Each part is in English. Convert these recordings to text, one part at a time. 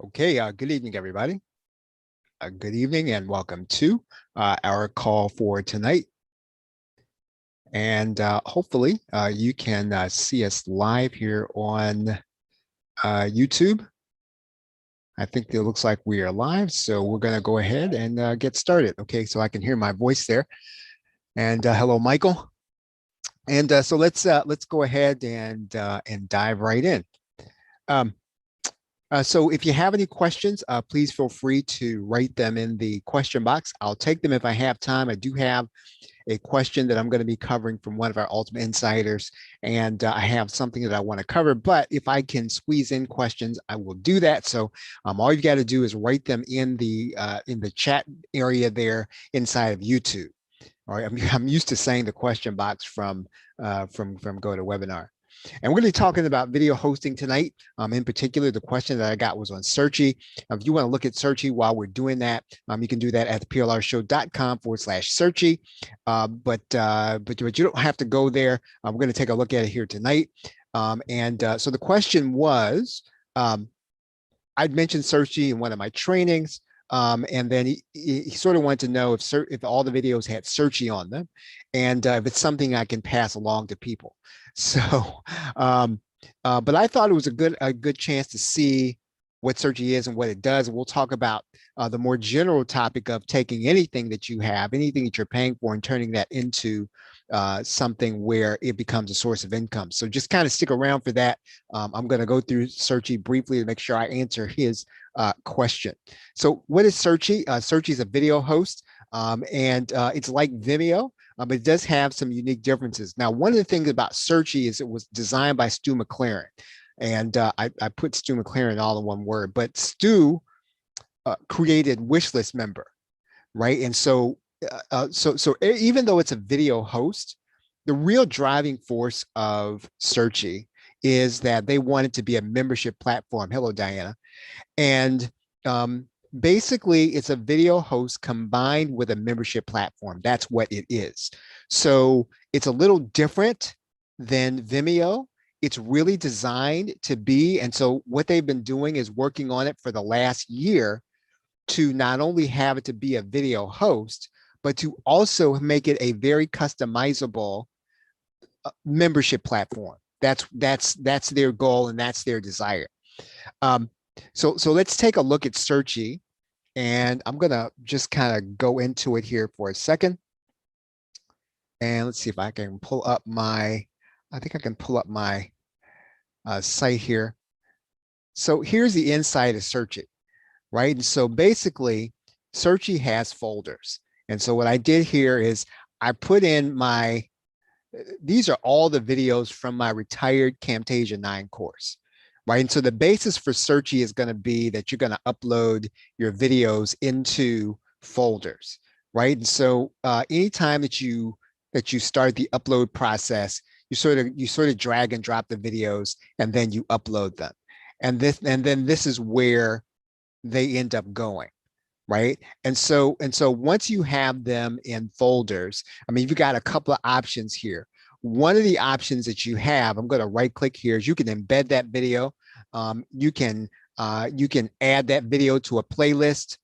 Okay, good evening, everybody. Good evening and welcome to our call for tonight. And hopefully you can see us live here on YouTube. I think it looks like we are live, so we're going to go ahead and get started. Okay, so I can hear my voice there. And hello, Michael. And so let's go ahead and dive right in. Um, so if you have any questions, please feel free to write them in the question box. I'll take them if I have time. I do have a question that I'm going to be covering from one of our Ultimate Insiders, and I have something that I want to cover. But if I can squeeze in questions, I will do that. So all you've got to do is write them in the chat area there inside of YouTube. All right, I'm used to saying the question box from GoToWebinar. And we're going to be talking about video hosting tonight. In particular, the question that I got was on Searchie. If you want to look at Searchie while we're doing that, you can do that at theplrshow.com/Searchie. But you don't have to go there. We're going to take a look at it here tonight. So the question was, I'd mentioned Searchie in one of my trainings. And then he sort of wanted to know if all the videos had Searchie on them, and if it's something I can pass along to people. So, but I thought it was a good chance to see what Searchie is and what it does. And we'll talk about the more general topic of taking anything that you have, anything that you're paying for, and turning that into something where it becomes a source of income. So just kind of stick around for that. I'm going to go through Searchie briefly to make sure I answer his question. So what is Searchie? Searchie is a video host, and it's like Vimeo, but it does have some unique differences. Now, one of the things about Searchie is it was designed by Stu McLaren, and I put Stu McLaren all in one word, but Stu created Wishlist Member, right? And so even though it's a video host, the real driving force of Searchie is that they want it to be a membership platform. Hello, Diana. And basically, it's a video host combined with a membership platform. That's what it is. So it's a little different than Vimeo. It's really designed to be. And so what they've been doing is working on it for the last year to not only have it to be a video host, but to also make it a very customizable membership platform. That's their goal, and that's their desire. So let's take a look at Searchie, and I'm gonna just kind of go into it here for a second. And let's see if I can pull up my, I think I can pull up my site here. So here's the inside of Searchie, right? And so basically, Searchie has folders. And so what I did here is I put in these are all the videos from my retired Camtasia 9 course. Right. And so the basis for Searchie is going to be that you're going to upload your videos into folders. Right. And so anytime that you start the upload process, you sort of drag and drop the videos, and then you upload them. And then this is where they end up going. Right. And so once you have them in folders, I mean, you've got a couple of options here. One of the options that you have, I'm going to right click here, is you can embed that video. You can add that video to a playlist.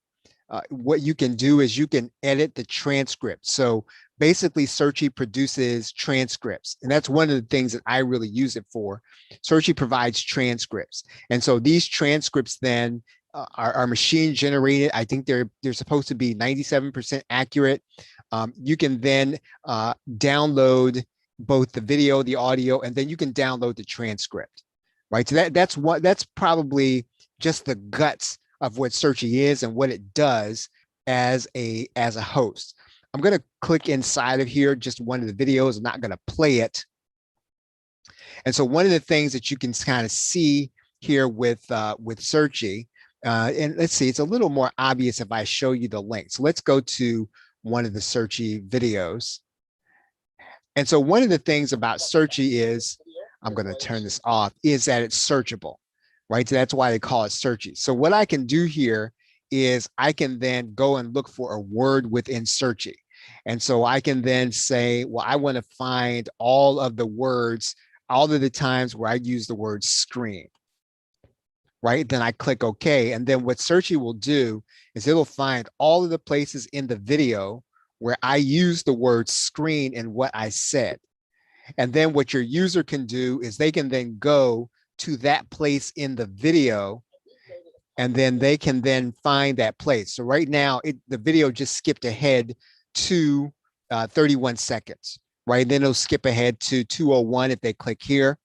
What you can do is you can edit the transcript. So basically, Searchie produces transcripts, and that's one of the things that I really use it for. Searchie provides transcripts, and so these transcripts then are machine generated. I think they're supposed to be 97% accurate. You can then download both the video, the audio, and then you can download the transcript, right? So that's probably just the guts of what Searchie is and what it does as a host. I'm going to click inside of here, just one of the videos. I'm not going to play it. And so one of the things that you can kind of see here with Searchie, and let's see, it's a little more obvious if I show you the link. So let's go to one of the Searchie videos. And so one of the things about Searchie is, I'm going to turn this off, is that it's searchable, right? So that's why they call it Searchie. So what I can do here is I can then go and look for a word within Searchie. And so I can then say, well, I want to find all of the words, all of the times where I use the word screen. right? Then I click OK. And then what Searchie will do is it'll find all of the places in the video where I use the word screen in what I said. And then what your user can do is they can then go to that place in the video, and then they can then find that place. So right now, the video just skipped ahead to 31 seconds, right? And then it'll skip ahead to 2:01 if they click here.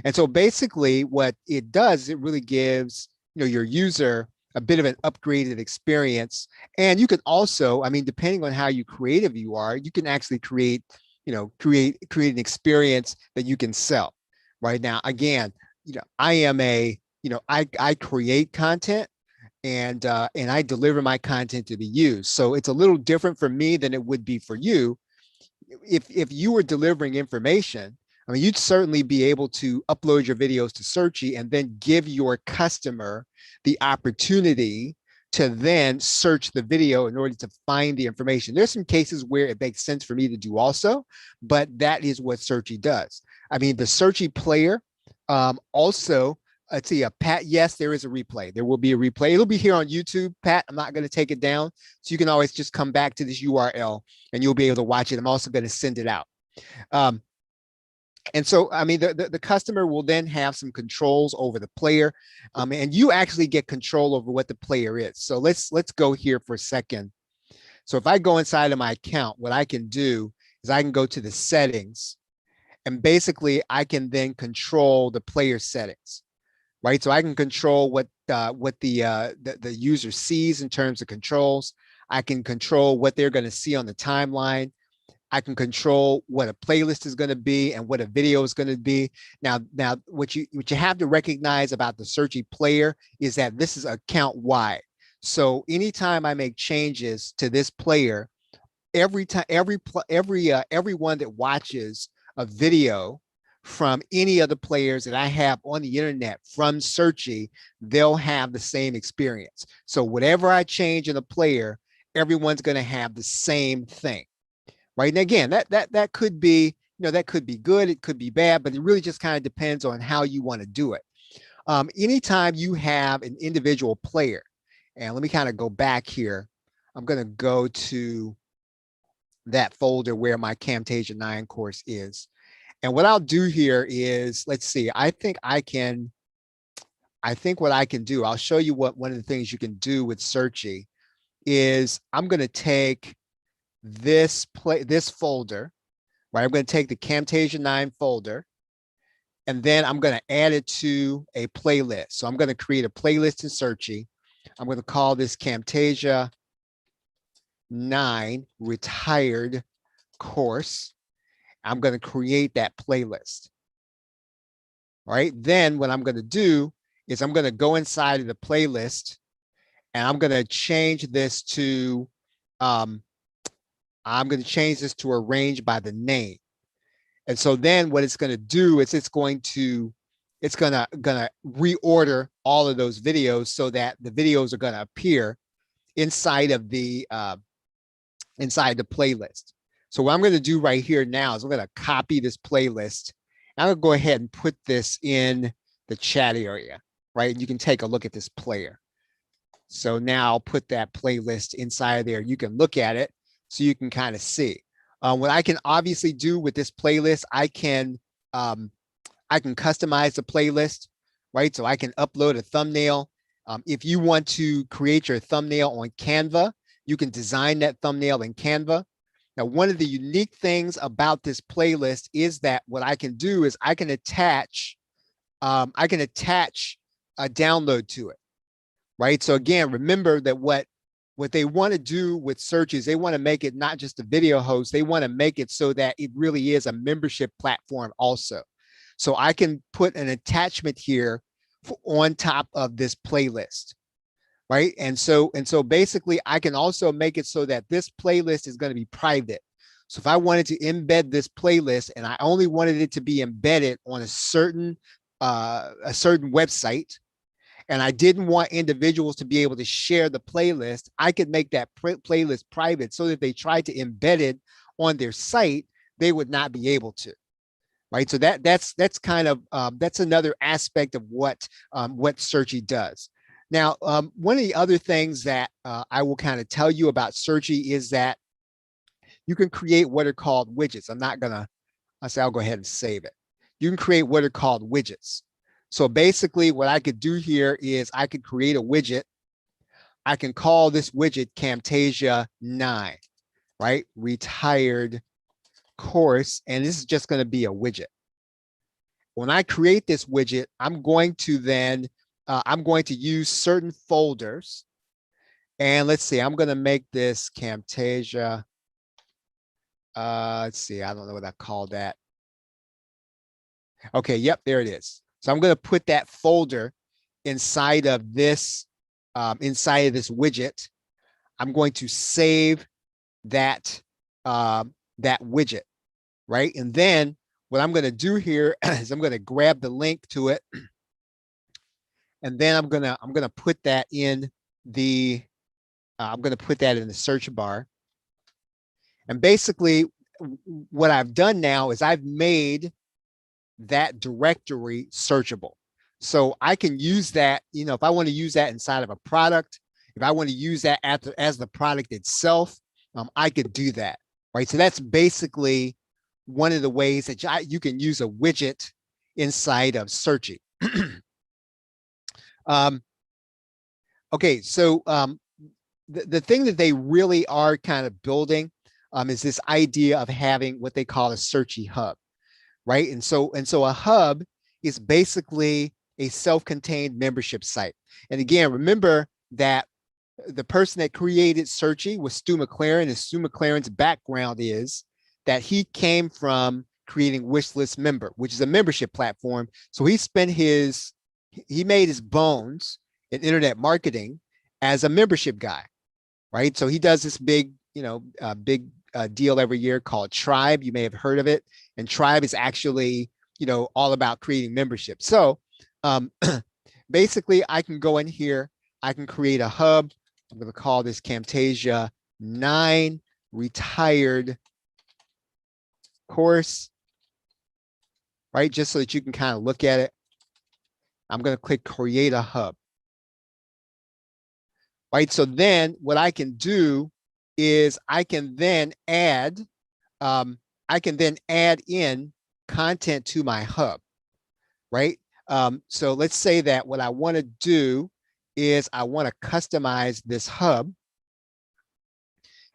And so basically what it does, it really gives, your user a bit of an upgraded experience. And you can also, I mean, depending on how creative you are, you can actually create an experience that you can sell. Right now, again, I am I create content, and I deliver my content to be used. So it's a little different for me than it would be for you. If you were delivering information, I mean, you'd certainly be able to upload your videos to Searchie and then give your customer the opportunity to then search the video in order to find the information. There's some cases where it makes sense for me to do also, but that is what Searchie does. I mean, the Searchie player also, let's see, Pat, yes, there is a replay. There will be a replay. It'll be here on YouTube, Pat. I'm not going to take it down. So you can always just come back to this URL and you'll be able to watch it. I'm also going to send it out. And so, I mean, the customer will then have some controls over the player, and you actually get control over what the player is. So let's go here for a second. So if I go inside of my account, what I can do is I can go to the settings, and basically I can then control the player settings, right? So I can control what the user sees in terms of controls. I can control what they're going to see on the timeline. I can control what a playlist is going to be and what a video is going to be. Now, what you have to recognize about the Searchie player is that this is account wide. So anytime I make changes to this player, everyone that watches a video from any of the players that I have on the internet from Searchie, they'll have the same experience. So whatever I change in a player, everyone's going to have the same thing. Right. And again, that could be, that could be good. It could be bad, but it really just kind of depends on how you want to do it. Anytime you have an individual player, and let me kind of go back here. I'm going to go to that folder where my Camtasia 9 course is. And what I'll do here is, let's see, I think what I can do, I'll show you what one of the things you can do with Searchie is I'm going to take this folder, right? I'm going to take the Camtasia 9 folder, and then I'm going to add it to a playlist. So I'm going to create a playlist in Searchie. I'm going to call this Camtasia 9 Retired Course. I'm going to create that playlist. All right. Then what I'm going to do is I'm going to go inside of the playlist, and I'm going to change this to arrange by the name. And so then what it's going to do is it's going to reorder all of those videos so that the videos are going to appear inside of the playlist. So what I'm going to do right here now is I'm going to copy this playlist. I'm going to go ahead and put this in the chat area, right? And you can take a look at this player. So now I'll put that playlist inside there. You can look at it so you can kind of see. What I can obviously do with this playlist, I can customize the playlist, right? So I can upload a thumbnail. If you want to create your thumbnail on Canva, you can design that thumbnail in Canva. Now, one of the unique things about this playlist is that what I can do is I can attach a download to it, right? So again, remember that what they want to do with Searchie is they want to make it not just a video host, they want to make it so that it really is a membership platform also. So I can put an attachment here on top of this playlist, right? And so basically I can also make it so that this playlist is going to be private. So if I wanted to embed this playlist and I only wanted it to be embedded on a certain website, and I didn't want individuals to be able to share the playlist, I could make that playlist private so that if they tried to embed it on their site, they would not be able to. right? So that's kind of that's another aspect of what Searchie does. Now, one of the other things that I will kind of tell you about Searchie is that you can create what are called widgets. I'll go ahead and save it. You can create what are called widgets. So basically what I could do here is I could create a widget. I can call this widget Camtasia 9, right? Retired course. And this is just going to be a widget. When I create this widget, I'm going to use certain folders. And let's see, I'm going to make this Camtasia. Let's see, I don't know what I call that. Okay, yep, there it is. So I'm going to put that folder inside of this widget. I'm going to save that that widget, right? And then what I'm going to do here is I'm going to grab the link to it, and then I'm going to put that in the search bar. And basically, what I've done now is I've made that directory searchable. So I can use that, if I want to use that inside of a product, if I want to use that as the product itself, I could do that, right? So that's basically one of the ways that you can use a widget inside of Searchie. Okay, so the thing that they really are kind of building is this idea of having what they call a Searchie hub, right? And so a hub is basically a self-contained membership site. And again, remember that the person that created Searchie was Stu McLaren, and Stu McLaren's background is that he came from creating Wishlist Member, which is a membership platform. So he made his bones in internet marketing as a membership guy, right? So he does this big deal every year called Tribe. You may have heard of it. And Tribe is actually, all about creating membership. So basically I can go in here, I can create a hub. I'm going to call this Camtasia 9 Retired Course, right? Just so that you can kind of look at it. I'm going to click Create a Hub. Right, so then what I can do is I can then add in content to my hub, right? So let's say that what I want to do is I want to customize this hub,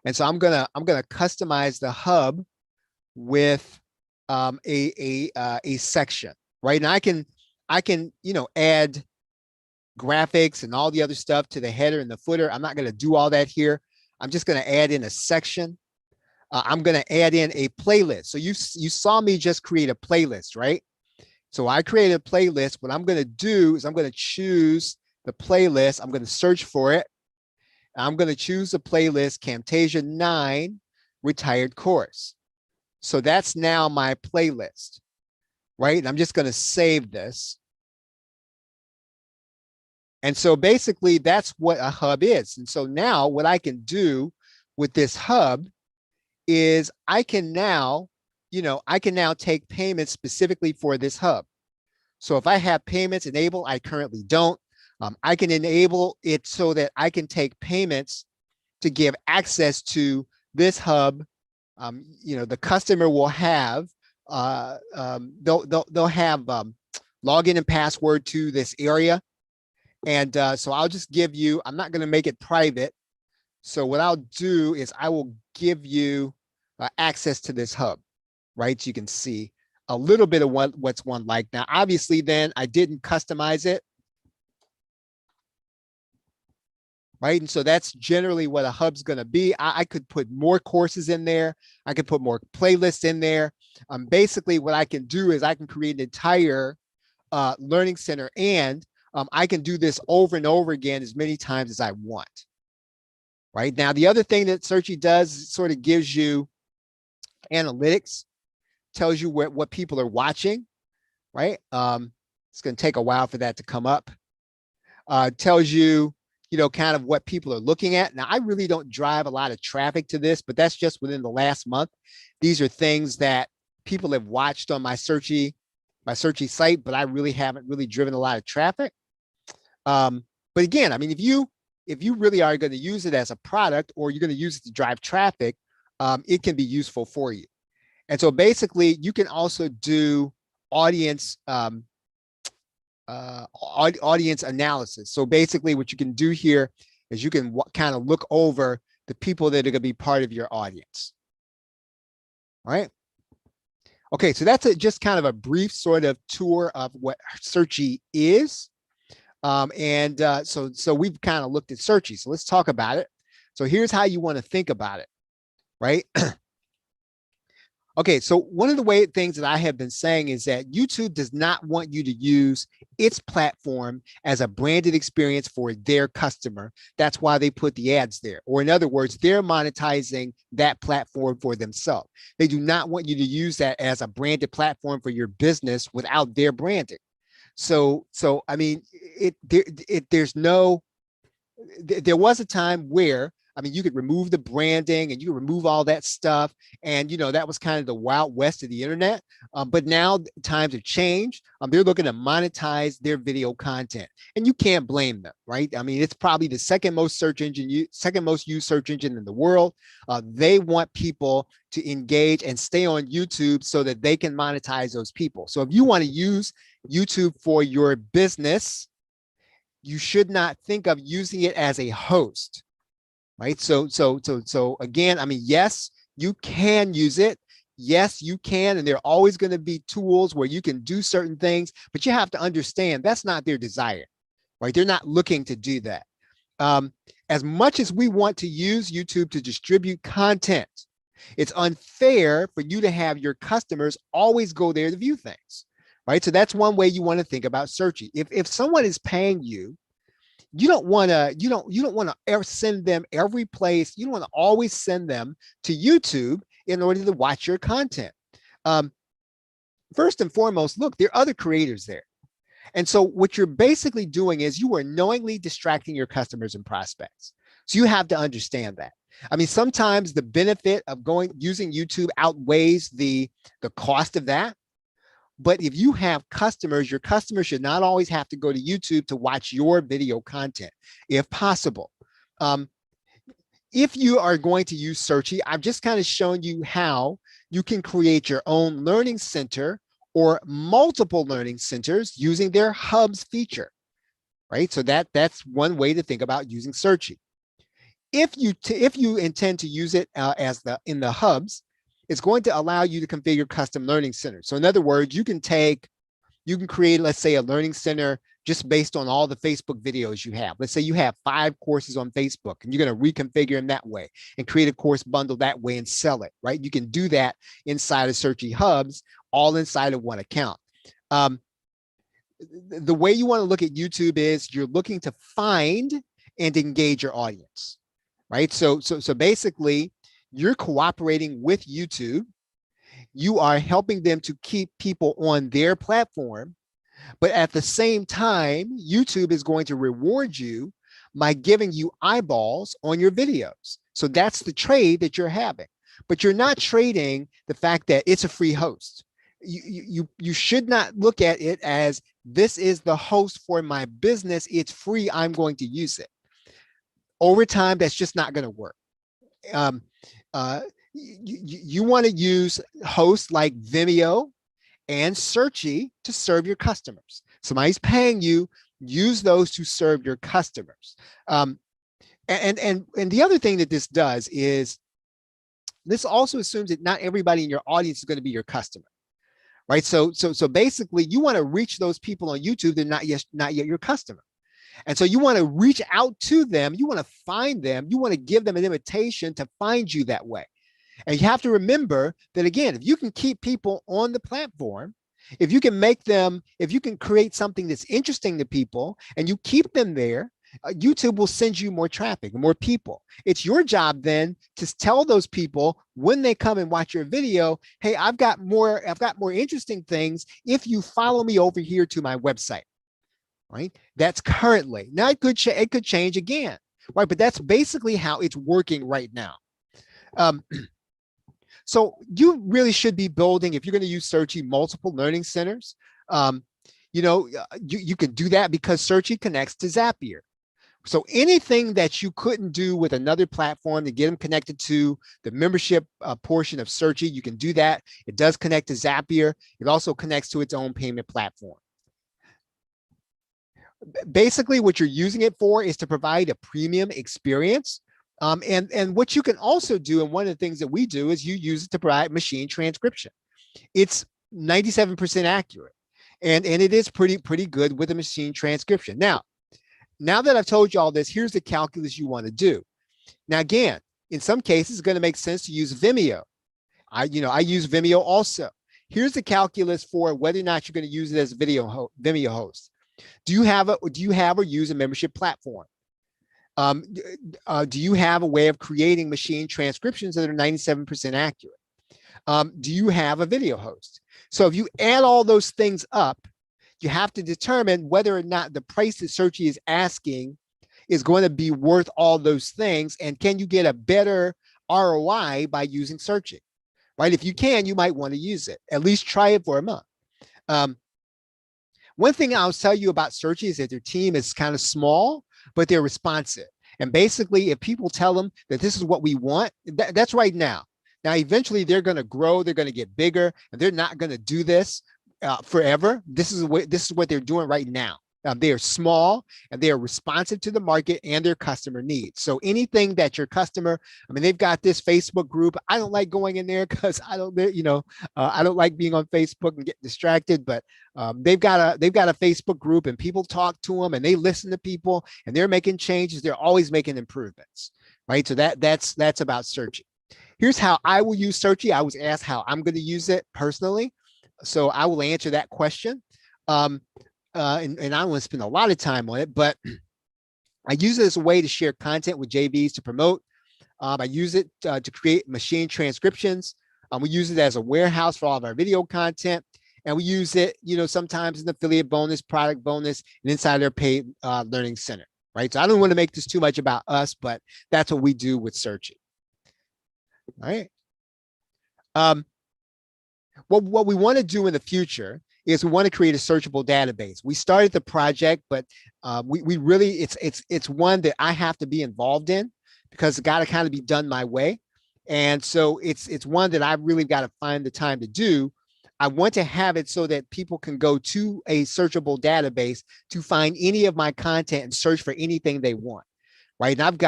and so I'm gonna customize the hub with a section, right? And I can add graphics and all the other stuff to the header and the footer. I'm not going to do all that here. I'm just going to add in a section. I'm going to add in a playlist. So you saw me just create a playlist, right? So I created a playlist. What I'm going to do is I'm going to choose the playlist. I'm going to search for it. I'm going to choose the playlist Camtasia 9 Retired Course. So that's now my playlist, right? And I'm just going to save this. And so basically that's what a hub is. And so now what I can do with this hub is I can now take payments specifically for this hub. So if I have payments enabled, I currently don't. I can enable it so that I can take payments to give access to this hub. The customer will have they'll have login and password to this area. And so I'll just give you, I'm not going to make it private. So what I'll do is I will give you access to this hub, right? So you can see a little bit of what's one like. Now, obviously, then I didn't customize it, right? And so that's generally what a hub's going to be. I could put more courses in there. I could put more playlists in there. Basically, what I can do is I can create an entire learning center, and I can do this over and over again as many times as I want. Right now, the other thing that Searchie does is it sort of gives you analytics, tells you what people are watching, right? It's going to take a while for that to come up. Tells you, kind of what people are looking at. Now, I really don't drive a lot of traffic to this, but that's just within the last month. These are things that people have watched on my Searchie site, but I really haven't really driven a lot of traffic. But again, I mean, if you really are going to use it as a product, or you're going to use it to drive traffic, it can be useful for you. And so basically, you can also do audience audience analysis. So basically, what you can do here is you can kind of look over the people that are going to be part of your audience. All right. Okay, so that's just kind of a brief sort of tour of what Searchie is. So we've kind of looked at Searchie. So let's talk about it. So here's how you want to think about it, right? Okay, so one of the things that I have been saying is that YouTube does not want you to use its platform as a branded experience for their customer. That's why they put the ads there. Or in other words, they're monetizing that platform for themselves. They do not want you to use that as a branded platform for your business without their branding. So I mean, there was a time where, I mean, you could remove the branding and you could remove all that stuff. And, you know, that was kind of the wild west of the internet. But now times have changed. They're looking to monetize their video content, and you can't blame them, right? I mean, it's probably the second most used search engine in the world. They want people to engage and stay on YouTube so that they can monetize those people. So if you want to use YouTube for your business, you should not think of using it as a host. Right. So again, I mean, yes, you can use it. Yes, you can. And there are always going to be tools where you can do certain things, but you have to understand that's not their desire, right? They're not looking to do that. As much as we want to use YouTube to distribute content, it's unfair for you to have your customers always go there to view things, right? So that's one way you want to think about Searchie. If someone is paying you, you don't want to ever send them every place. You don't want to always send them to YouTube in order to watch your content. First and foremost, look, there are other creators there. And so what you're basically doing is you are knowingly distracting your customers and prospects. So you have to understand that. I mean, sometimes the benefit of using YouTube outweighs the cost of that. But if you have customers, your customers should not always have to go to YouTube to watch your video content, if possible. If you are going to use Searchie, I've just kind of shown you how you can create your own learning center or multiple learning centers using their hubs feature, right? So that's one way to think about using Searchie. If you intend to use it in the hubs, it's going to allow you to configure custom learning centers. So in other words, you can create, let's say, a learning center just based on all the Facebook videos you have. Let's say you have 5 courses on Facebook and you're going to reconfigure them that way and create a course bundle that way and sell it, right? You can do that inside of Searchie hubs, all inside of one account. The way you want to look at YouTube is you're looking to find and engage your audience, right? So basically, you're cooperating with YouTube. You are helping them to keep people on their platform. But at the same time, YouTube is going to reward you by giving you eyeballs on your videos. So that's the trade that you're having. But you're not trading the fact that it's a free host. You should not look at it as this is the host for my business. It's free. I'm going to use it. Over time, that's just not going to work. You want to use hosts like Vimeo and Searchie to serve your customers. Somebody's paying you, use those to serve your customers. And the other thing that this does is this also assumes that not everybody in your audience is going to be your customer, right? So basically, you want to reach those people on YouTube that are not yet your customer. And so you want to reach out to them. You want to find them. You want to give them an invitation to find you that way. And you have to remember that, again, if you can keep people on the platform, if you can create something that's interesting to people and you keep them there, YouTube will send you more traffic, more people. It's your job then to tell those people when they come and watch your video, hey, I've got more interesting things if you follow me over here to my website. Right? That's currently. Now it could change again, right? But that's basically how it's working right now. So you really should be building, if you're going to use Searchie, multiple learning centers. You can do that because Searchie connects to Zapier. So anything that you couldn't do with another platform to get them connected to the membership portion of Searchie, you can do that. It does connect to Zapier. It also connects to its own payment platform. Basically, what you're using it for is to provide a premium experience. And what you can also do, and one of the things that we do, is you use it to provide machine transcription. It's 97% accurate. And it is pretty good with a machine transcription. Now that I've told you all this, here's the calculus you want to do. Now, again, in some cases, it's going to make sense to use Vimeo. I use Vimeo also. Here's the calculus for whether or not you're going to use it as a Vimeo host. Do you have or use a membership platform? Do you have a way of creating machine transcriptions that are 97% accurate? Do you have a video host? So if you add all those things up, you have to determine whether or not the price that Searchie is asking is going to be worth all those things, and can you get a better ROI by using Searchie, right? If you can, you might want to use it. At least try it for a month. One thing I'll tell you about Searchie is that their team is kind of small, but they're responsive. And basically, if people tell them that this is what we want, that's right now. Now, eventually, they're going to grow, they're going to get bigger, and they're not going to do this forever. This is what they're doing right now. They are small and they are responsive to the market and their customer needs. So anything that your customer, they've got this Facebook group. I don't like going in there because I don't like being on Facebook and get distracted. But they've got a Facebook group, and people talk to them and they listen to people, and they're making changes. They're always making improvements, right? So that's about Searchie. Here's how I will use Searchie. I was asked how I'm going to use it personally, so I will answer that question. And I don't want to spend a lot of time on it, but I use it as a way to share content with JVs to promote. I use it to create machine transcriptions. We use it as a warehouse for all of our video content. And we use it, sometimes as an affiliate bonus, product bonus, and inside our paid learning center, right? So I don't want to make this too much about us, but that's what we do with Searchie. All right. What we want to do in the future is we want to create a searchable database. We started the project, but we really, it's one that I have to be involved in because it's got to kind of be done my way. And so it's one that I've really got to find the time to do. I want to have it so that people can go to a searchable database to find any of my content and search for anything they want, right? And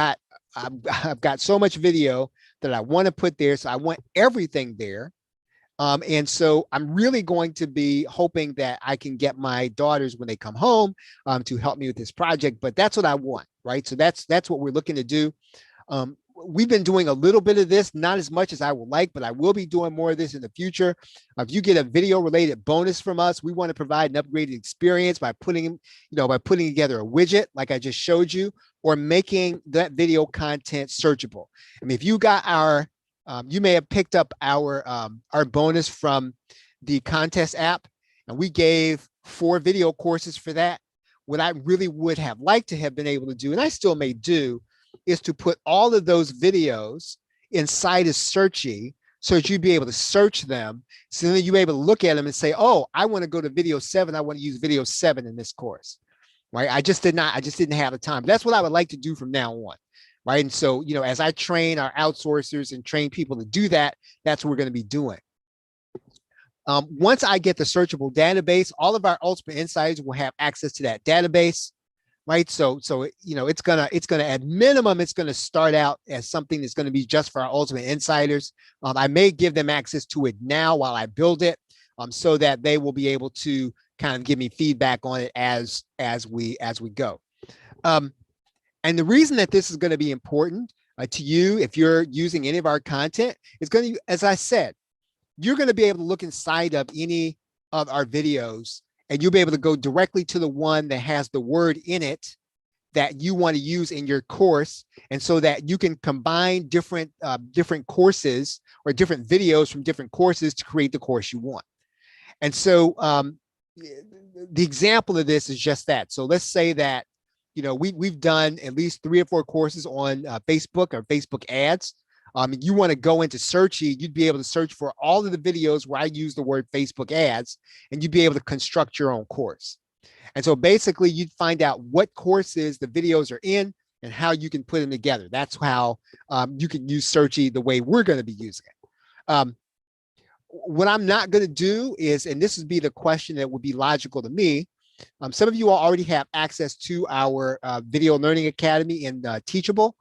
I've got so much video that I want to put there. So I want everything there. And so I'm really going to be hoping that I can get my daughters when they come home to help me with this project, but that's what I want, right? So that's what we're looking to do. We've been doing a little bit of this, not as much as I would like, but I will be doing more of this in the future. If you get a video related bonus from us, we want to provide an upgraded experience by putting together a widget like I just showed you, or making that video content searchable. If you got you may have picked up our bonus from the contest app, and we gave 4 video courses for that. What I really would have liked to have been able to do, and I still may do, is to put all of those videos inside of Searchie so that you'd be able to search them. So then you'd be able to look at them and say, oh, I want to go to video 7. I want to use video 7 in this course, right? I just didn't have the time. That's what I would like to do from now on. Right. And so, as I train our outsourcers and train people to do that, that's what we're going to be doing. Once I get the searchable database, all of our Ultimate Insiders will have access to that database. Right. So it's gonna at minimum, it's going to start out as something that's going to be just for our Ultimate Insiders. I may give them access to it now while I build it, so that they will be able to kind of give me feedback on it as we go. And the reason that this is going to be important to you, if you're using any of our content, is going to, as I said, you're going to be able to look inside of any of our videos, and you'll be able to go directly to the one that has the word in it that you want to use in your course. And so that you can combine different courses or different videos from different courses to create the course you want. And so the example of this is just that. So let's say that we've done at least 3 or 4 courses on Facebook or Facebook ads. You want to go into Searchie, you'd be able to search for all of the videos where I use the word Facebook ads, and you'd be able to construct your own course. And so basically you'd find out what courses the videos are in and how you can put them together. That's how you can use Searchie the way we're going to be using it. What I'm not going to do is, and this would be the question that would be logical to me, some of you all already have access to our Video Learning Academy in Teachable.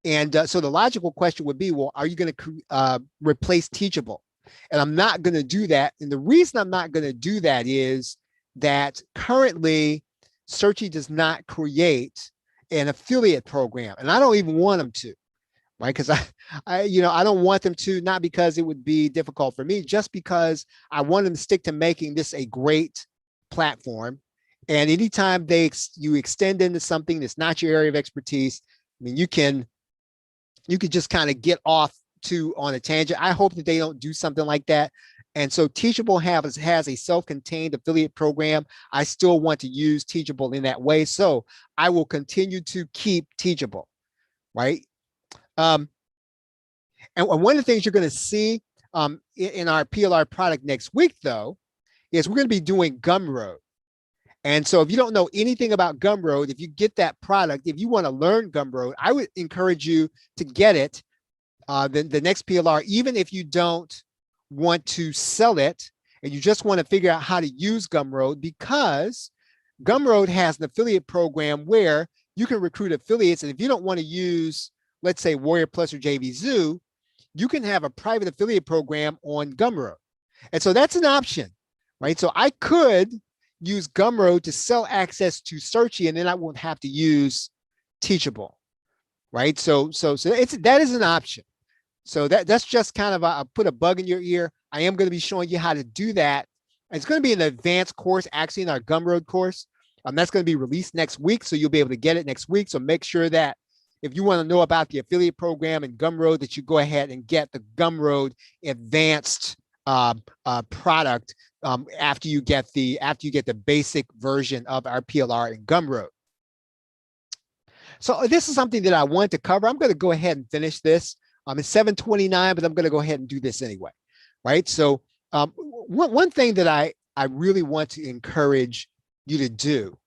And so the logical question would be, well, are you going to replace Teachable? And I'm not going to do that. And the reason I'm not going to do that is that currently Searchie does not create an affiliate program, and I don't even want them to, right? Because I don't want them to, not because it would be difficult for me, just because I want them to stick to making this a great platform. And anytime you extend into something that's not your area of expertise, I mean, you can just kind of get off on a tangent. I hope that they don't do something like that. And so Teachable has a self-contained affiliate program. I still want to use Teachable in that way. So I will continue to keep Teachable, right? And one of the things you're going to see in our PLR product next week, though, is we're going to be doing Gumroad. And so if you don't know anything about Gumroad, if you get that product, if you want to learn Gumroad, I would encourage you to get it, the next PLR, even if you don't want to sell it and you just want to figure out how to use Gumroad, because Gumroad has an affiliate program where you can recruit affiliates. And if you don't want to use, let's say, Warrior Plus or JVZoo, you can have a private affiliate program on Gumroad. And so that's an option, right? So I could use Gumroad to sell access to Searchie, and then I won't have to use Teachable, right? So that is an option. So that's just kind of put a bug in your ear. I am going to be showing you how to do that. It's going to be an advanced course, actually, in our Gumroad course. That's going to be released next week, so you'll be able to get it next week. So make sure that if you want to know about the affiliate program and Gumroad, that you go ahead and get the Gumroad advanced product after you get the basic version of our PLR in Gumroad. So this is something that I wanted to cover. I'm going to go ahead and finish this. It's 7:29, but I'm going to go ahead and do this anyway, right? So one thing that I really want to encourage you to do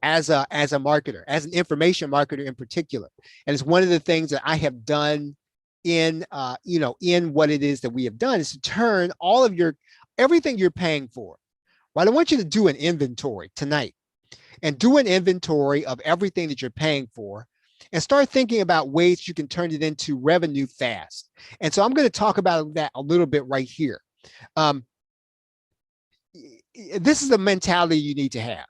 as a marketer, as an information marketer in particular, and it's one of the things that I have done in what it is that we have done, is to turn all of everything you're paying for. Right? I want you to do an inventory tonight, and do an inventory of everything that you're paying for, and start thinking about ways you can turn it into revenue fast. And so I'm going to talk about that a little bit right here. This is the mentality you need to have,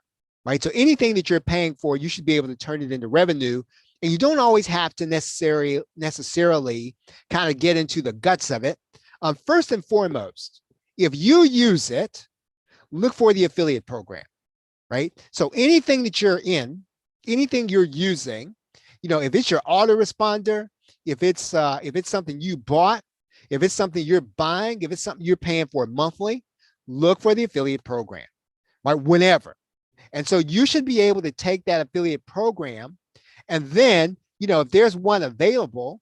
right? So anything that you're paying for, you should be able to turn it into revenue. And you don't always have to necessarily kind of get into the guts of it. First and foremost, if you use it, look for the affiliate program, right? So anything that you're in, anything you're using, if it's your autoresponder, if it's something you bought, if it's something you're buying, if it's something you're paying for monthly, look for the affiliate program, right? Whenever. And so you should be able to take that affiliate program, and then, if there's one available,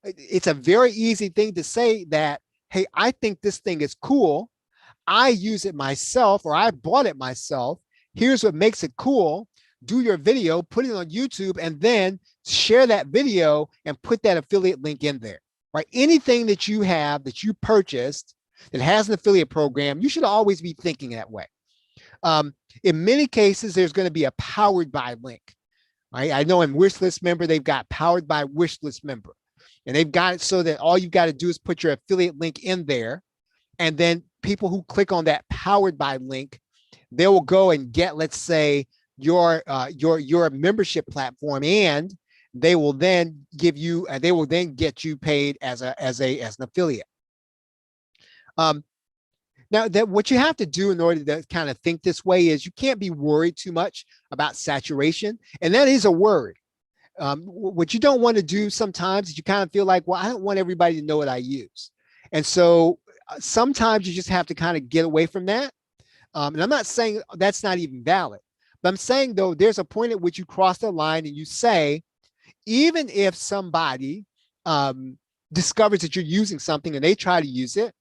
it's a very easy thing to say that, hey, I think this thing is cool. I use it myself, or I bought it myself. Here's what makes it cool. Do your video, put it on YouTube, and then share that video and put that affiliate link in there, right? Anything that you have that you purchased that has an affiliate program, you should always be thinking that way. In many cases, there's going to be a powered by link, right? I know in Wishlist Member, they've got powered by Wishlist Member, and they've got it so that all you've got to do is put your affiliate link in there. And then people who click on that powered by link, they will go and get, let's say, your membership platform, and they will then get you paid as an affiliate. Now, what you have to do in order to kind of think this way is you can't be worried too much about saturation, and that is a worry. What you don't want to do sometimes is you kind of feel like, well, I don't want everybody to know what I use, and so sometimes you just have to kind of get away from that. And I'm not saying that's not even valid. But I'm saying, though, there's a point at which you cross the line and you say, even if somebody discovers that you're using something and they try to use it,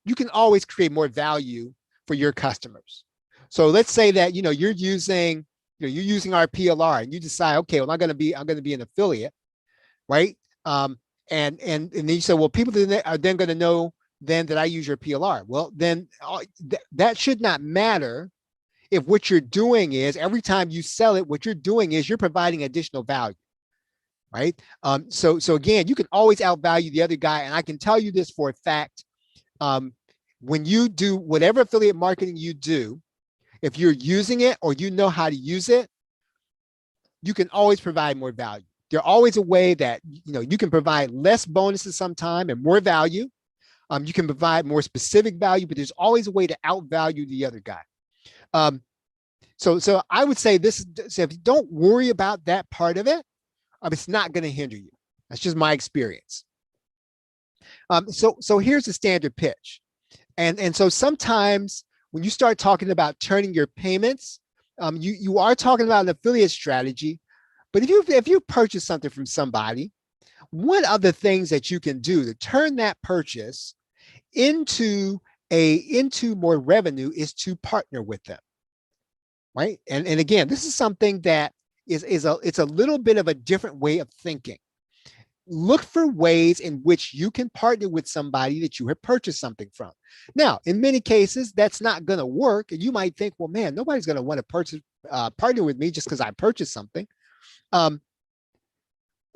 you can always create more value for your customers. So let's say that you're using our PLR and you decide, okay, well, I'm going to be an affiliate, right? And then you say, well, people are then going to know then that I use your PLR. Well, then that should not matter if what you're doing is every time you sell it, what you're doing is you're providing additional value, right? So again, you can always outvalue the other guy, and I can tell you this for a fact. When you do whatever affiliate marketing you do, if you're using it or you know how to use it, you can always provide more value. There's always a way that you can provide less bonuses sometime and more value. You can provide more specific value, but there's always a way to outvalue the other guy. So I would say this: so if you don't worry about that part of it, it's not going to hinder you. That's just my experience. So here's the standard pitch, and so sometimes when you start talking about turning your payments, you are talking about an affiliate strategy. But if you purchase something from somebody, one of the things that you can do to turn that purchase into more revenue is to partner with them, right? And again, this is something that it's a little bit of a different way of thinking. Look for ways in which you can partner with somebody that you have purchased something from. Now, in many cases, that's not going to work. And you might think, well, man, nobody's going to want to partner with me just because I purchased something.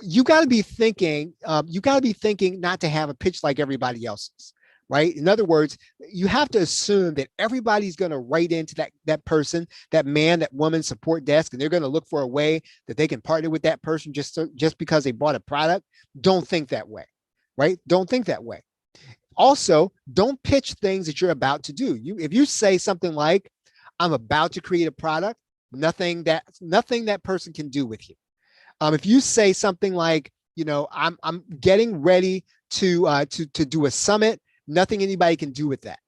You got to be thinking not to have a pitch like everybody else's, right? In other words, you have to assume that everybody's going to write into that person, that man, that woman support desk, and they're going to look for a way that they can partner with that person just because they bought a product. Don't think that way, right? Don't think that way. Also, don't pitch things that you're about to do. If you say something like, I'm about to create a product, nothing that person can do with you. If you say something like, I'm getting ready to do a summit, nothing anybody can do with that,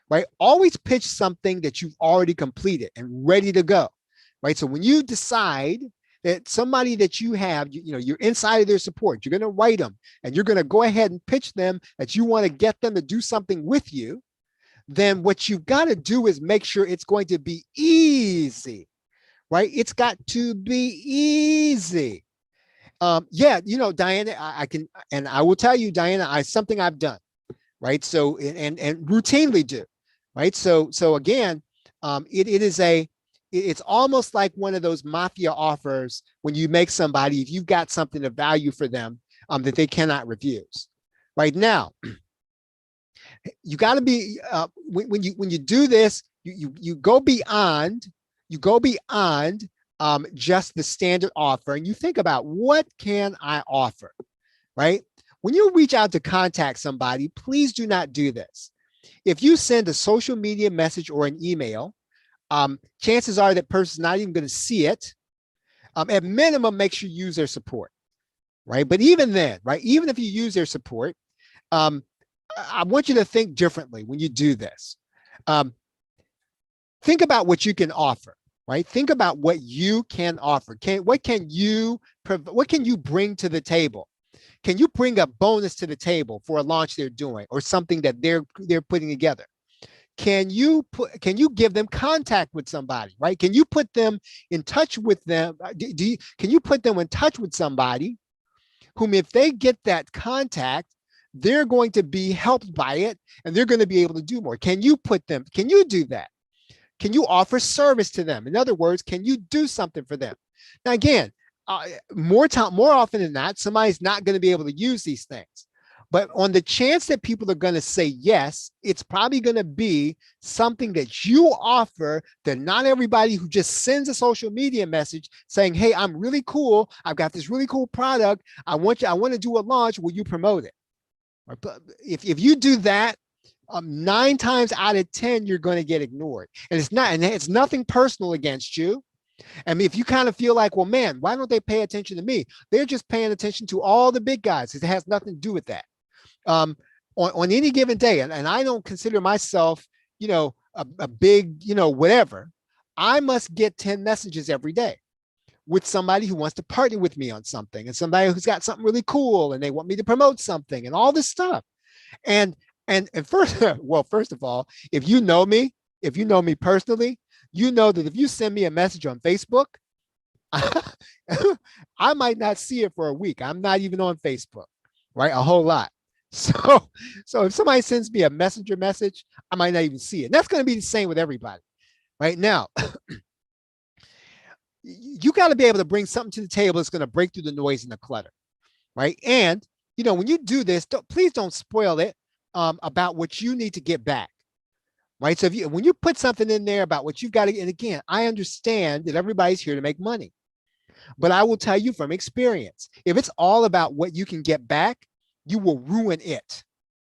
right? Always pitch something that you've already completed and ready to go, right? So when you decide that somebody that you have, you're inside of their support, you're going to write them and you're going to go ahead and pitch them that you want to get them to do something with you, then what you've got to do is make sure it's going to be easy, right? It's got to be easy. Diana, I can, and I will tell you, Diana, something I've done, right? So, and routinely do, right? So again, it's almost like one of those mafia offers when you make somebody, if you've got something of value for them, that they cannot refuse. Right now, you got to be, when you do this, you go beyond, just the standard offer, and you think about, what can I offer, right? When you reach out to contact somebody, please do not do this. If you send a social media message or an email, chances are that person's not even going to see it. At minimum, make sure you use their support, right? But even then, right, even if you use their support, I want you to think differently when you do this. Think about what you can offer. Right? Think about what you can offer. What can you bring to the table? Can you bring a bonus to the table for a launch they're doing or something that they're putting together? Can you give them contact with somebody, right? Can you put them in touch with them? Can you put them in touch with somebody whom, if they get that contact, they're going to be helped by it and they're going to be able to do more? Can you do that? Can you offer service to them? In other words, can you do something for them? Now, again, more often than not, somebody's not going to be able to use these things. But on the chance that people are going to say yes, it's probably going to be something that you offer that not everybody who just sends a social media message saying, hey, I'm really cool. I've got this really cool product. I want to do a launch. Will you promote it? If you do that, 9 times out of 10, you're going to get ignored. And it's nothing personal against you. I mean, if you kind of feel like, well, man, why don't they pay attention to me? They're just paying attention to all the big guys. It has nothing to do with that. On any given day, and I don't consider myself, a big, whatever, I must get 10 messages every day. with somebody who wants to partner with me on something, and somebody who's got something really cool and they want me to promote something and all this stuff. And first, well, first of all, if you know me personally, you know that if you send me a message on Facebook, I might not see it for a week. I'm not even on Facebook, right? A whole lot. So if somebody sends me a messenger message, I might not even see it. And that's going to be the same with everybody. Right now, you got to be able to bring something to the table that's going to break through the noise and the clutter, right? And when you do this, please don't spoil it about what you need to get back, right? So when you put something in there about what you've got to, and again, I understand that everybody's here to make money, but I will tell you from experience, if it's all about what you can get back, you will ruin it,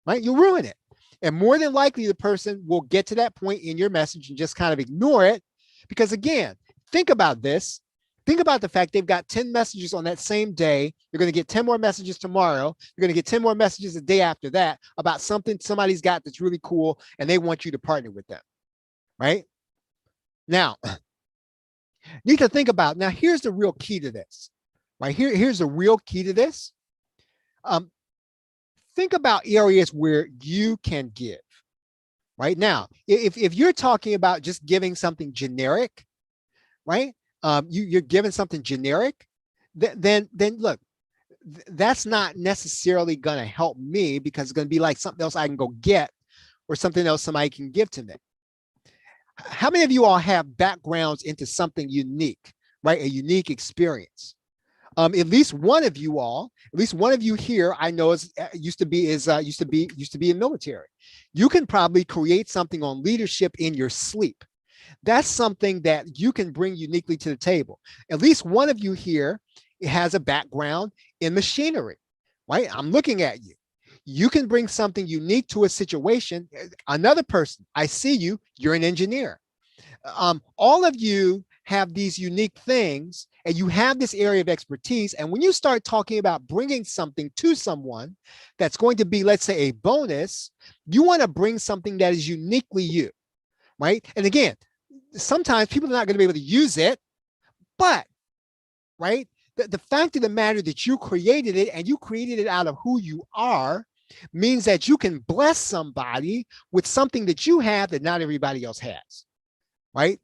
right? You'll ruin it. And more than likely, the person will get to that point in your message and just kind of ignore it. Because again, think about this. Think about the fact they've got 10 messages on that same day. You're going to get 10 more messages tomorrow. You're going to get 10 more messages the day after that about something somebody's got that's really cool, and they want you to partner with them, right? Now, you need to think about, now here's the real key to this, right? Here's the real key to this. Think about areas where you can give. Right now, if you're talking about just giving something generic, right? You're giving something generic, then look, that's not necessarily going to help me, because it's going to be like something else I can go get, or something else somebody can give to me. How many of you all have backgrounds into something unique, right? A unique experience. At least one of you all, at least one of you here, I know used to be in military. You can probably create something on leadership in your sleep. That's something that you can bring uniquely to the table. At least one of you here has a background in machinery, right? I'm looking at you. You can bring something unique to a situation. Another person, I see you, you're an engineer. All of you have these unique things, and you have this area of expertise. And when you start talking about bringing something to someone that's going to be, let's say, a bonus, you want to bring something that is uniquely you, right? And again, sometimes people are not going to be able to use it, but, right, the fact of the matter that you created it, and you created it out of who you are, means that you can bless somebody with something that you have that not everybody else has, right?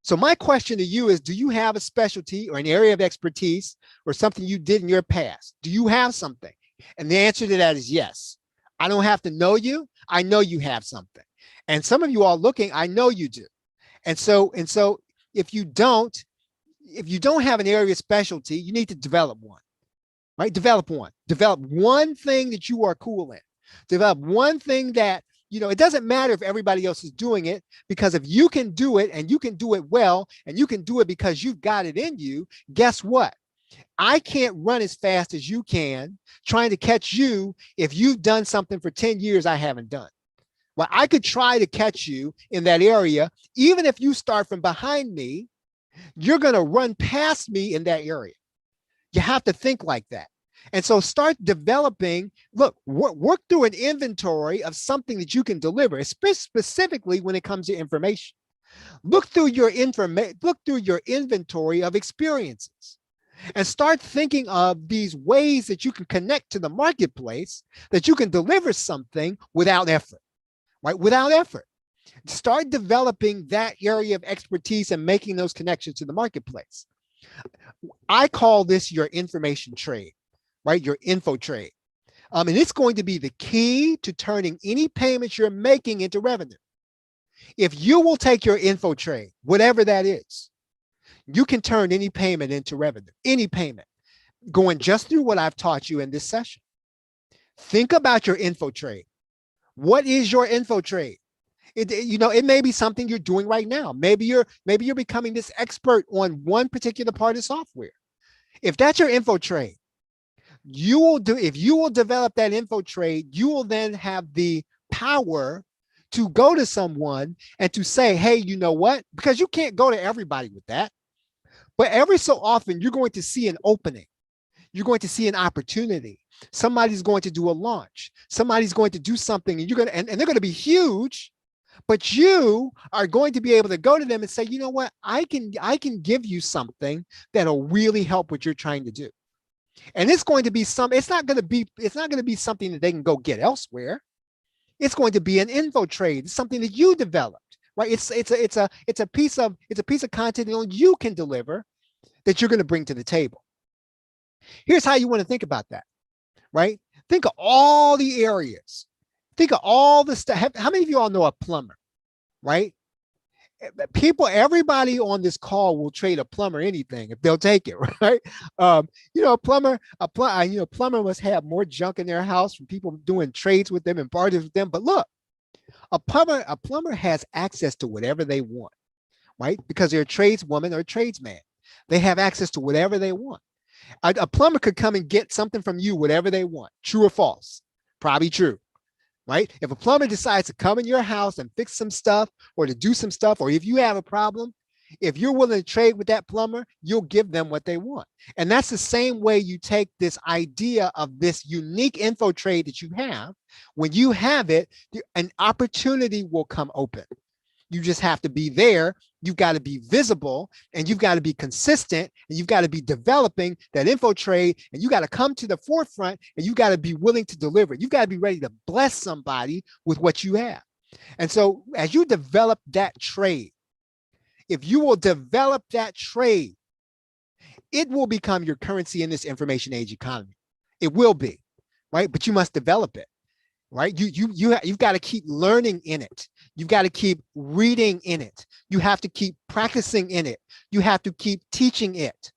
So my question to you is, do you have a specialty or an area of expertise or something you did in your past? Do you have something? And the answer to that is yes. I don't have to know you. I know you have something. And some of you all looking, I know you do. And so if you don't have an area of specialty, you need to develop one, right? Develop one thing that you are cool in. Develop one thing that, it doesn't matter if everybody else is doing it, because if you can do it, and you can do it well, and you can do it because you've got it in you, guess what? I can't run as fast as you can trying to catch you if you've done something for 10 years I haven't done. Well, I could try to catch you in that area. Even if you start from behind me, you're going to run past me in that area. You have to think like that. And so start developing, work through an inventory of something that you can deliver, specifically when it comes to information. Look through your inventory of experiences, and start thinking of these ways that you can connect to the marketplace, that you can deliver something without effort, right? Without effort. Start developing that area of expertise and making those connections to the marketplace. I call this your information trade, right? Your info trade. And it's going to be the key to turning any payments you're making into revenue. If you will take your info trade, whatever that is, you can turn any payment into revenue, any payment, going just through what I've taught you in this session. Think about your info trade. What is your info trade? It may be something you're doing right now. Maybe you're becoming this expert on one particular part of software. If that's your info trade, if you will develop that info trade, you will then have the power to go to someone and to say, hey, you know what? Because you can't go to everybody with that. But every so often, you're going to see an opening. You're going to see an opportunity. Somebody's going to do a launch. Somebody's going to do something, and they're going to be huge, But you are going to be able to go to them and say, you know what, I can give you something that'll really help what you're trying to do. And it's going to be it's not going to be something that they can go get elsewhere. It's going to be an info trade. It's something that you developed, right? It's a piece of content that only you can deliver that you're going to bring to the table. Here's how you want to think about that, right? Think of all the areas. Think of all the stuff. How many of you all know a plumber, right? Everybody on this call will trade a plumber anything if they'll take it, right? A plumber must have more junk in their house from people doing trades with them and barters with them. But look, a plumber has access to whatever they want, right? Because they're a tradeswoman or a tradesman. They have access to whatever they want. A plumber could come and get something from you, whatever they want. True or false? Probably true. Right? If a plumber decides to come in your house and fix some stuff or to do some stuff, or if you have a problem, if you're willing to trade with that plumber, you'll give them what they want. And that's the same way you take this idea of this unique info trade that you have. When you have it, an opportunity will come open. You just have to be there. You've got to be visible, and you've got to be consistent, and you've got to be developing that info trade, and you got to come to the forefront, and you got to be willing to deliver. You've got to be ready to bless somebody with what you have. And so as you develop that trade, if you will develop that trade, it will become your currency in this information age economy. It will be, right? But you must develop it. Right? You've got to keep learning in it. You've got to keep reading in it. You have to keep practicing in it. You have to keep teaching it,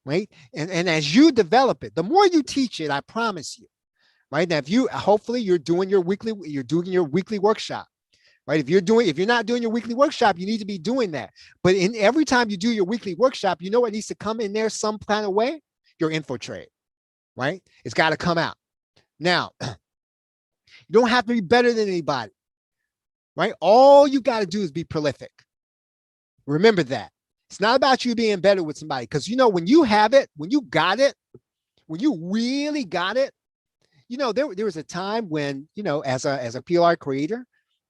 right? And as you develop it, the more you teach it, I promise you, right? Now, hopefully you're doing your weekly workshop, right? If you're not doing your weekly workshop, you need to be doing that. But every time you do your weekly workshop, you know what needs to come in there some kind of way? Your info trade, right? It's got to come out. Now, you don't have to be better than anybody, right? All you got to do is be prolific. Remember that. It's not about you being better with somebody, because when you have it, when you got it, when you really got it, there was a time when, as a PLR creator,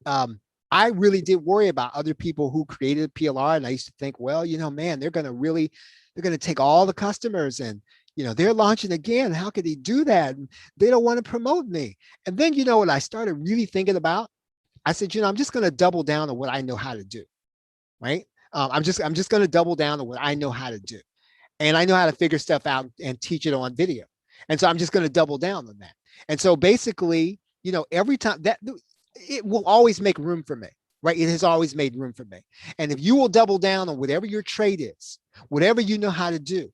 I really did worry about other people who created PLR, and I used to think, well, man, they're going to take all the customers, and they're launching again. How could they do that? And they don't want to promote me. And then, what I started really thinking about, I said, I'm just going to double down on what I know how to do, right? I'm just going to double down on what I know how to do. And I know how to figure stuff out and teach it on video. And so I'm just going to double down on that. And so basically, every time it will always make room for me, right? It has always made room for me. And if you will double down on whatever your trade is, whatever you know how to do,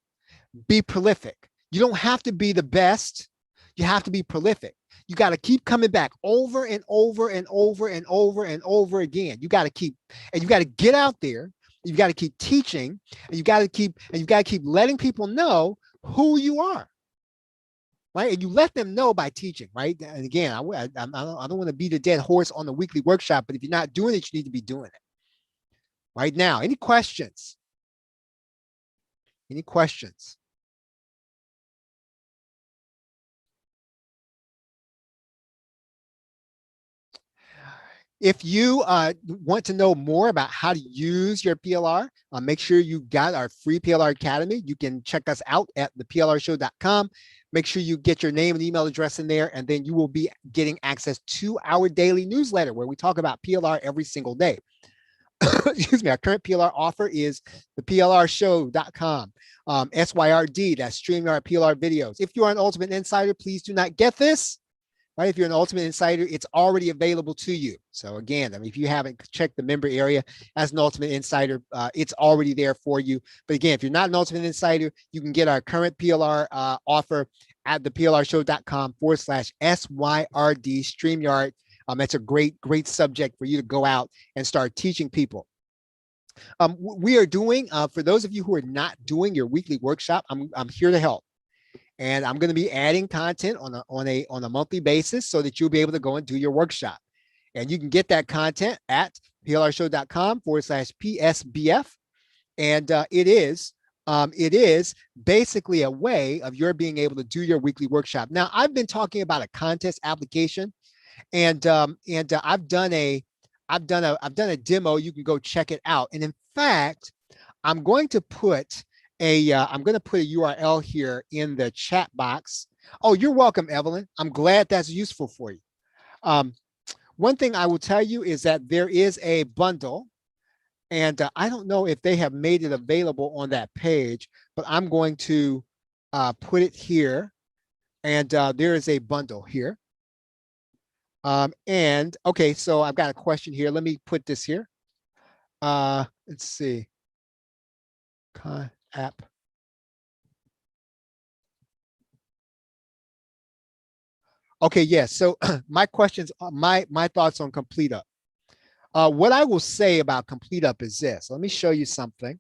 be prolific. You don't have to be the best. You have to be prolific. You got to keep coming back over and over and over and over and over again. You got to get out there. You've got to keep teaching, and you've got to keep letting people know who you are, right? And you let them know by teaching, right? And again, I don't want to beat a dead horse on the weekly workshop, but if you're not doing it, you need to be doing it right now. Any questions? Any questions? If you want to know more about how to use your PLR, make sure you got our free PLR Academy. You can check us out at theplrshow.com. Make sure you get your name and email address in there, and then you will be getting access to our daily newsletter where we talk about PLR every single day. Excuse me, our current PLR offer is theplrshow.com. SYRD, that's StreamYard PLR videos. If you are an Ultimate Insider, please do not get this. Right? If you're an Ultimate Insider, it's already available to you. So again, if you haven't checked the member area as an Ultimate Insider, it's already there for you. But again, if you're not an Ultimate Insider, you can get our current PLR offer at theplrshow.com/SYRD StreamYard. That's a great subject for you to go out and start teaching people. We are doing, for those of you who are not doing your weekly workshop, I'm here to help. And I'm going to be adding content on a monthly basis so that you'll be able to go and do your workshop. And you can get that content at plrshow.com/PSBF. And it is basically a way of your being able to do your weekly workshop. Now, I've been talking about a contest application, and I've done a I've done a demo. You can go check it out. And in fact, I'm going to put a URL here in the chat box. Oh, you're welcome, Evelyn. I'm glad that's useful for you. One thing I will tell you is that there is a bundle, and I don't know if they have made it available on that page, but I'm going to put it here. And there is a bundle here. And okay, so I've got a question here. Let me put this here. Let's see. App. Okay, yes. So my questions, my thoughts on CompleteUp. What I will say about CompleteUp is this. Let me show you something.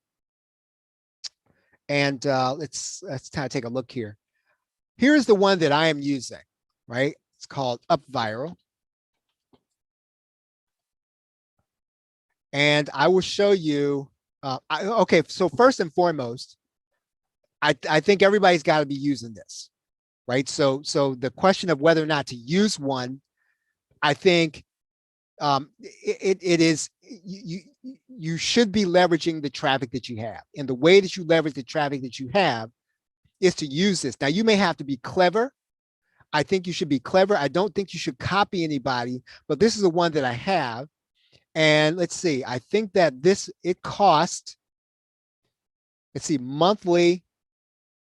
And let's kind of take a look here. Here's the one that I am using, right? It's called UpViral. And I will show you, okay, so first and foremost, I think everybody's got to be using this, right? So the question of whether or not to use one, I think it is, you should be leveraging the traffic that you have. And the way that you leverage the traffic that you have is to use this. Now, you may have to be clever. I think you should be clever. I don't think you should copy anybody, but this is the one that I have. And let's see, I think that it cost, let's see, monthly,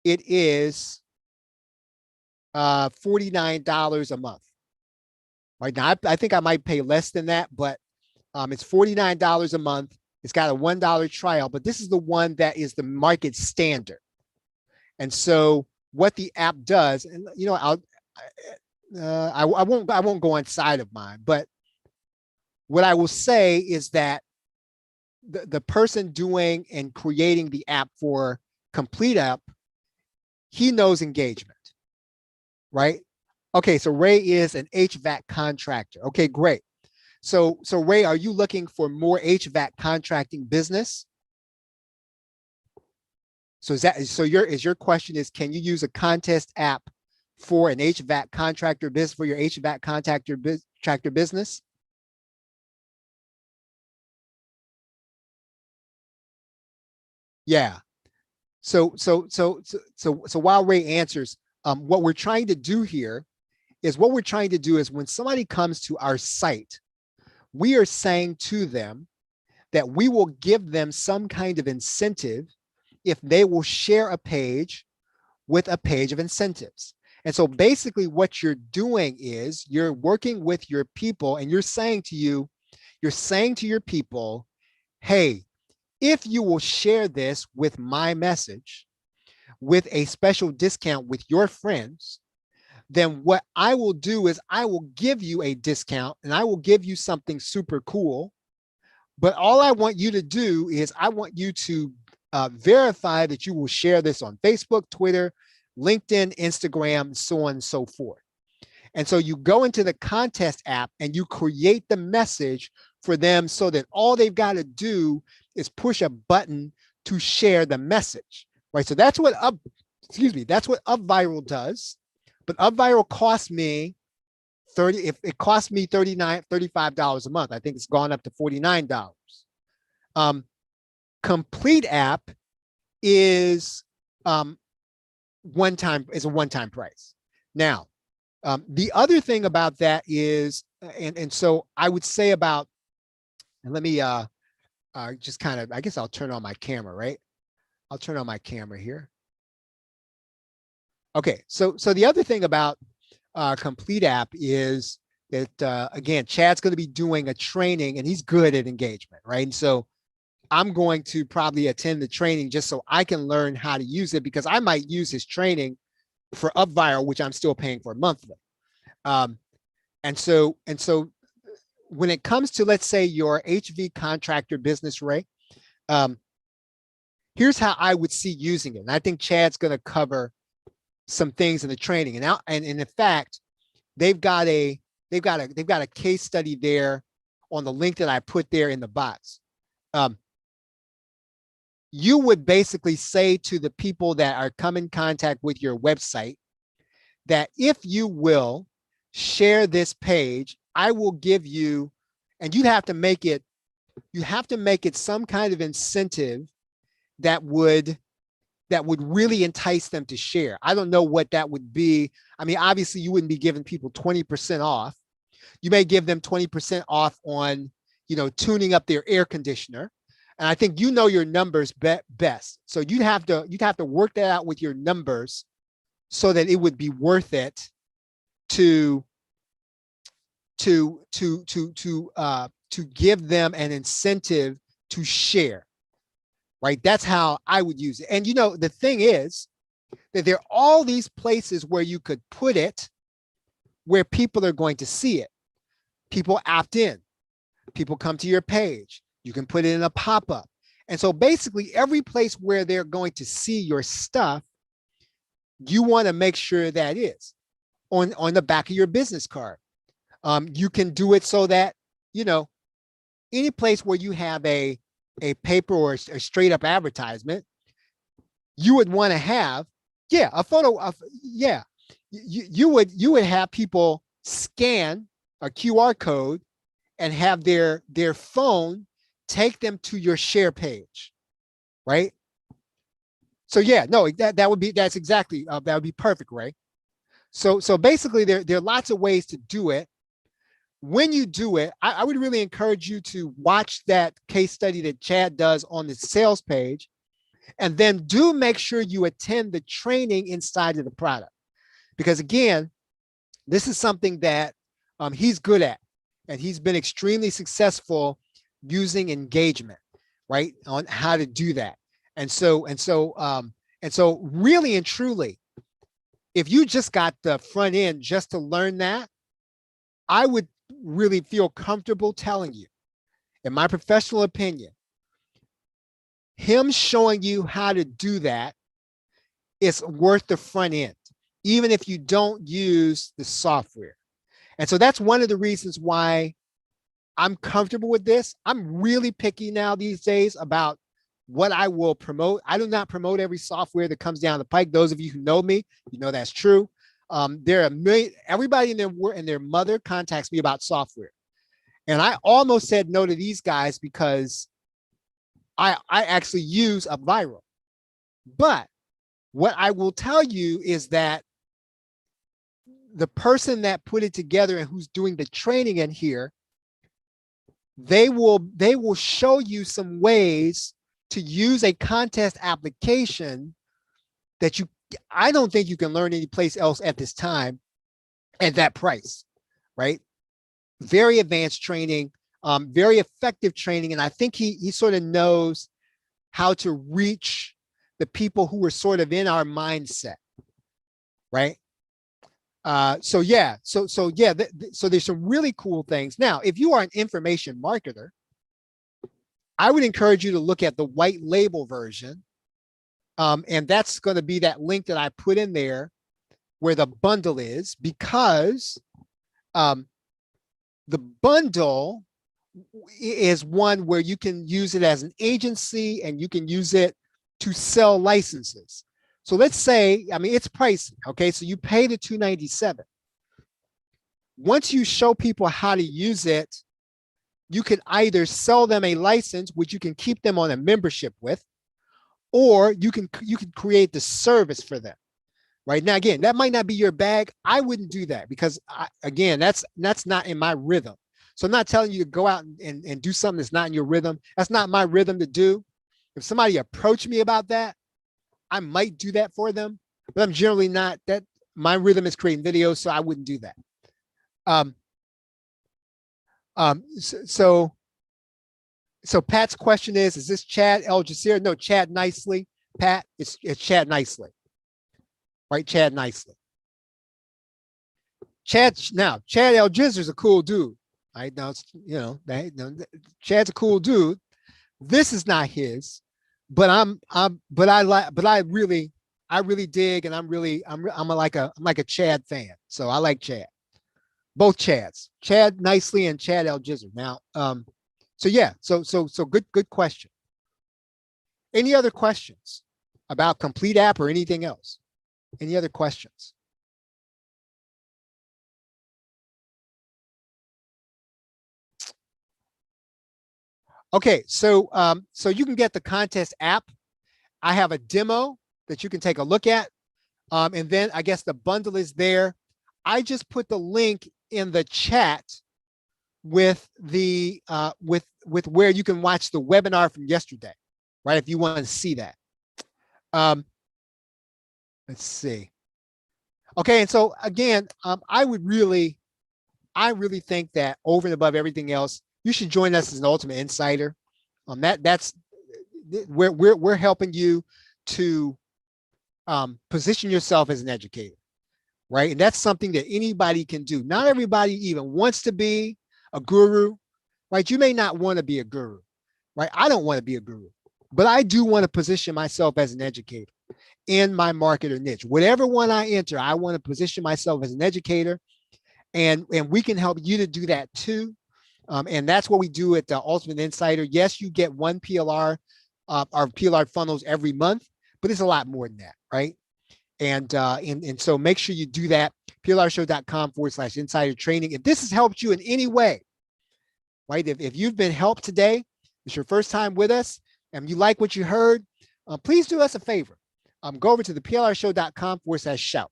it is $49 a month. Right now, I think I might pay less than that, but it's $49 a month. It's got a $1 trial, but this is the one that is the market standard. And so what the app does, and you know, I won't go inside of mine, but what I will say is that the person doing and creating the app for CompleteUp, he knows engagement, right? Okay, so Ray is an HVAC contractor. Okay, great. So Ray, are you looking for more HVAC contracting business? So your question is, can you use a contest app for an HVAC contractor business, for your HVAC contractor business? Yeah. So while Ray answers, what we're trying to do here is when somebody comes to our site, we are saying to them that we will give them some kind of incentive if they will share a page with a page of incentives. And so basically what you're doing is you're working with your people and you're saying to your people, hey, if you will share this with my message with a special discount with your friends, then what I will do is I will give you a discount and I will give you something super cool. But all I want you to do is I want you to verify that you will share this on Facebook, Twitter, LinkedIn, Instagram, so on and so forth. And so you go into the contest app and you create the message for them so that all they've got to do is push a button to share the message, right? So that's what UpViral does. But UpViral costs me it costs me $35 a month. I think it's gone up to $49. CompleteUp is a one-time price. Now, the other thing about that is, and so I would say about, and let me just kind of, I guess I'll turn on my camera, right? I'll turn on my camera here. Okay, so the other thing about CompleteUp is that, again, Chad's going to be doing a training and he's good at engagement, right? And so I'm going to probably attend the training just so I can learn how to use it, because I might use his training for UpViral, which I'm still paying for monthly. And so when it comes to, let's say, your HV contractor business, Ray, here's how I would see using it. And I think Chad's going to cover some things in the training. And in fact, they've got a case study there on the link that I put there in the box. You would basically say to the people that are come in contact with your website that if you will share this page, I will give you And you have to make it some kind of incentive that would really entice them to share. I don't know what that would be. I mean, obviously you wouldn't be giving people 20% off. You may give them 20% off on, tuning up their air conditioner. And I think your numbers best. So you'd have to work that out with your numbers so that it would be worth it to give them an incentive to share. Right? That's how I would use it. And the thing is that there are all these places where you could put it where people are going to see it. People opt in. People come to your page. You can put it in a pop-up. And so basically every place where they're going to see your stuff, you want to make sure that is on the back of your business card. You can do it so that, any place where you have a paper or a straight up advertisement, you would want to have, a photo of, you would have people scan a QR code and have their phone take them to your share page, right? So that's exactly, that would be perfect, Ray. So basically there are lots of ways to do it. When you do it, I would really encourage you to watch that case study that Chad does on the sales page, and then do make sure you attend the training inside of the product. Because again, this is something that he's good at, and he's been extremely successful using engagement, right, on how to do that. And so really and truly, if you just got the front end just to learn that, I would really feel comfortable telling you, in my professional opinion, him showing you how to do that is worth the front end, even if you don't use the software. And so that's one of the reasons why I'm comfortable with this. I'm really picky now these days about what I will promote. I do not promote every software that comes down the pike. Those of you who know me, that's true. There are everybody and their mother contacts me about software. And I almost said no to these guys because I actually use UpViral. But what I will tell you is that the person that put it together and who's doing the training in here, they will show you some ways to use a contest application that I don't think you can learn any place else at this time at that price, right? Very advanced training, very effective training. And I think he sort of knows how to reach the people who are sort of in our mindset, right? So there's some really cool things. Now, if you are an information marketer, I would encourage you to look at the white label version. And that's going to be that link that I put in there where the bundle is, because the bundle is one where you can use it as an agency and you can use it to sell licenses. So let's say, it's pricey. Okay. So you pay the $297. Once you show people how to use it, you can either sell them a license, which you can keep them on a membership with, or you can create the service for them. Right now, again, that might not be your bag. I wouldn't do that because again, that's not in my rhythm. So I'm not telling you to go out and do something that's not in your rhythm. That's not my rhythm to do. If somebody approached me about that, I might do that for them, but I'm generally not. That my rhythm is creating videos, so I wouldn't do that. So Pat's question is this Chad El Jazeera? No, Chad Nicely. Pat, it's Chad Nicely. Right, Chad Nicely. Chad El Jazeera is a cool dude. Right now, Chad's a cool dude. This is not his, but I really dig, and I'm like a Chad fan. So I like Chad. Both Chads, Chad Nicely and Chad El Jazeera. Now, so good question. Any other questions about CompleteUp or anything else? Any other questions? Okay, so so you can get the contest app. I have a demo that you can take a look at. And then I guess the bundle is there. I just put the link in the chat with the with where you can watch the webinar from yesterday, right? If you want to see that. Let's see. Okay, and so again, I really think that over and above everything else, you should join us as an Ultimate Insider. That's where we're helping you to position yourself as an educator, right? And that's something that anybody can do. Not everybody even wants to be a guru, right? You may not want to be a guru, right? I don't want to be a guru, but I do want to position myself as an educator in my market or niche. Whatever one I enter, I want to position myself as an educator, and we can help you to do that too. And that's what we do at the Ultimate Insider. Yes, you get one PLR, our PLR funnels every month, but it's a lot more than that, right? And so make sure you do that. PLRshow.com/insider training. If this has helped you in any way, right? If you've been helped today, it's your first time with us, and you like what you heard, please do us a favor. Go over to the PLRshow.com/shout,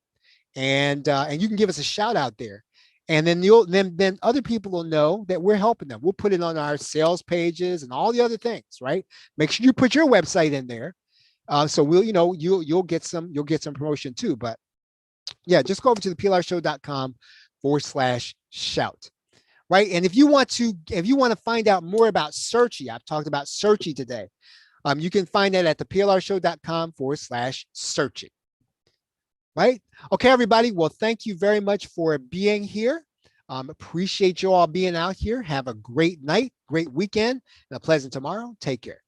and you can give us a shout out there. And then then other people will know that we're helping them. We'll put it on our sales pages and all the other things, right? Make sure you put your website in there. So we'll, you'll get some promotion too. But yeah, just go over to the PLRshow.com/shout, right? And if you want to find out more about Searchie, I've talked about Searchie today. You can find that at the PLRshow.com/Searchie. Right? Okay, everybody. Well, thank you very much for being here. Appreciate you all being out here. Have a great night, great weekend, and a pleasant tomorrow. Take care.